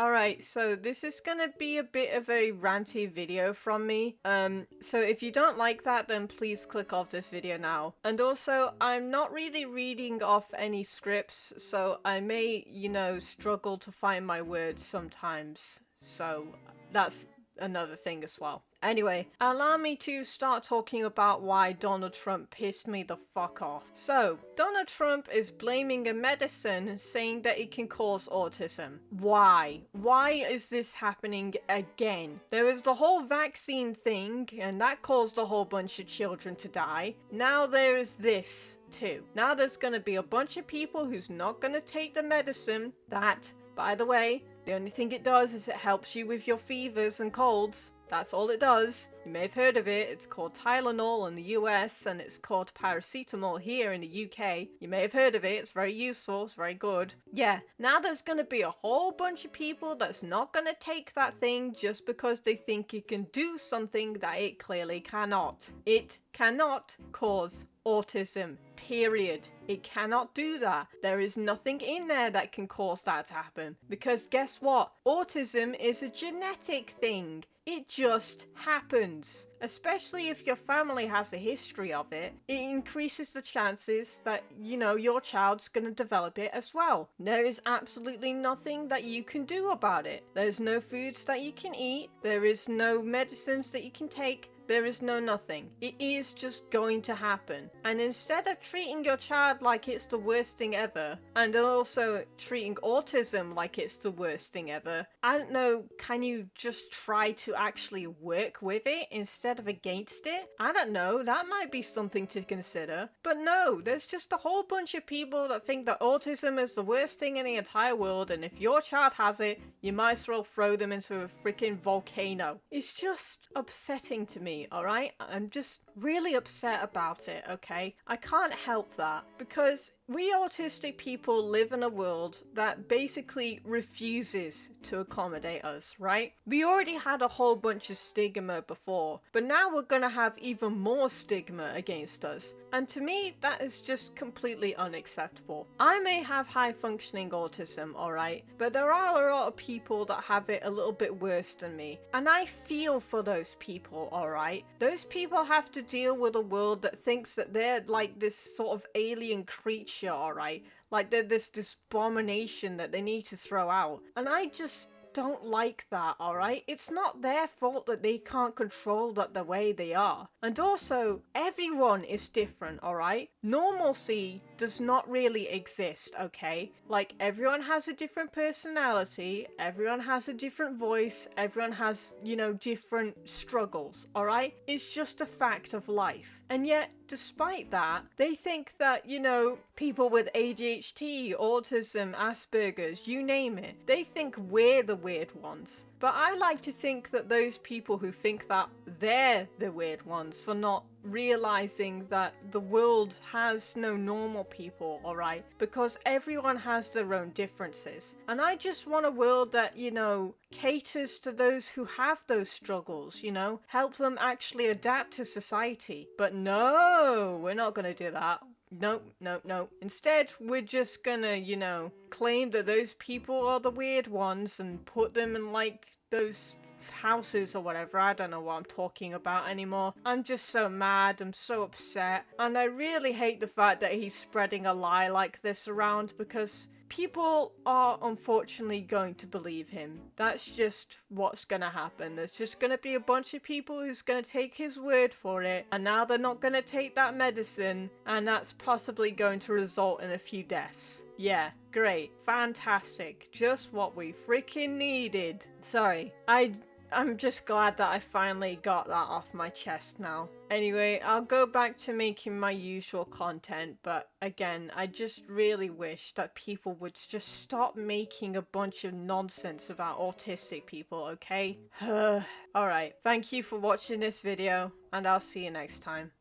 Alright, so this is gonna be a bit of a ranty video from me. So if you don't like that, then please click off this video now. And also, I'm not really reading off any scripts, so I may, struggle to find my words sometimes. So that's another thing as well. Anyway, allow me to start talking about why Donald Trump pissed me the fuck off. So, Donald Trump is blaming a medicine saying that it can cause autism. Why? Why is this happening again? There was the whole vaccine thing, and that caused a whole bunch of children to die. Now there is this too. Now there's gonna be a bunch of people who's not gonna take the medicine that, by the way, the only thing it does is it helps you with your fevers and colds. That's all it does. You may have heard of it. It's called Tylenol in the US and it's called paracetamol here in the UK. You may have heard of it. It's very useful. It's very good. Yeah, now there's going to be a whole bunch of people that's not going to take that thing just because they think it can do something that it clearly cannot. It cannot cause autism. Period. It cannot do that. There is nothing in there that can cause that to happen. Because guess what? Autism is a genetic thing. It just happens. Especially if your family has a history of it, it increases the chances that, your child's gonna develop it as well. There is absolutely nothing that you can do about it. There's no foods that you can eat. There is no medicines that you can take. There is no nothing. It is just going to happen. And instead of treating your child like it's the worst thing ever, and also treating autism like it's the worst thing ever, I don't know, can you just try to actually work with it instead of against it? I don't know, that might be something to consider. But no, there's just a whole bunch of people that think that autism is the worst thing in the entire world, and if your child has it, you might as well throw them into a freaking volcano. It's just upsetting to me. Alright? I'm just really upset about it, okay? I can't help that because we autistic people live in a world that basically refuses to accommodate us, right? We already had a whole bunch of stigma before, but now we're gonna have even more stigma against us. And to me, that is just completely unacceptable. I may have high functioning autism, alright? But there are a lot of people that have it a little bit worse than me. And I feel for those people, alright? Those people have to deal with a world that thinks that they're like this sort of alien creature, alright? Like they're this abomination that they need to throw out. And I just don't like that, alright? It's not their fault that they can't control that the way they are. And also, everyone is different, alright? Normalcy does not really exist, okay? Like, everyone has a different personality, everyone has a different voice, everyone has, different struggles, alright? It's just a fact of life. And yet, despite that, they think that, people with ADHD, autism, Asperger's, you name it, they think we're the weird ones. But I like to think that those people who think that they're the weird ones for not realizing that the world has no normal people, alright? Because everyone has their own differences. And I just want a world that, caters to those who have those struggles, help them actually adapt to society. But no, we're not gonna do that. No. Instead, we're just gonna, claim that those people are the weird ones and put them in, those houses or whatever. I don't know what I'm talking about anymore. I'm just so mad. I'm so upset. And I really hate the fact that he's spreading a lie like this around because people are unfortunately going to believe him. That's just what's gonna happen. There's just gonna be a bunch of people who's gonna take his word for it, and now they're not gonna take that medicine, and that's possibly going to result in a few deaths. Yeah, great. Fantastic. Just what we freaking needed. Sorry, I'm just glad that I finally got that off my chest now. Anyway, I'll go back to making my usual content, but again, I just really wish that people would just stop making a bunch of nonsense about autistic people, okay? Alright, thank you for watching this video, and I'll see you next time.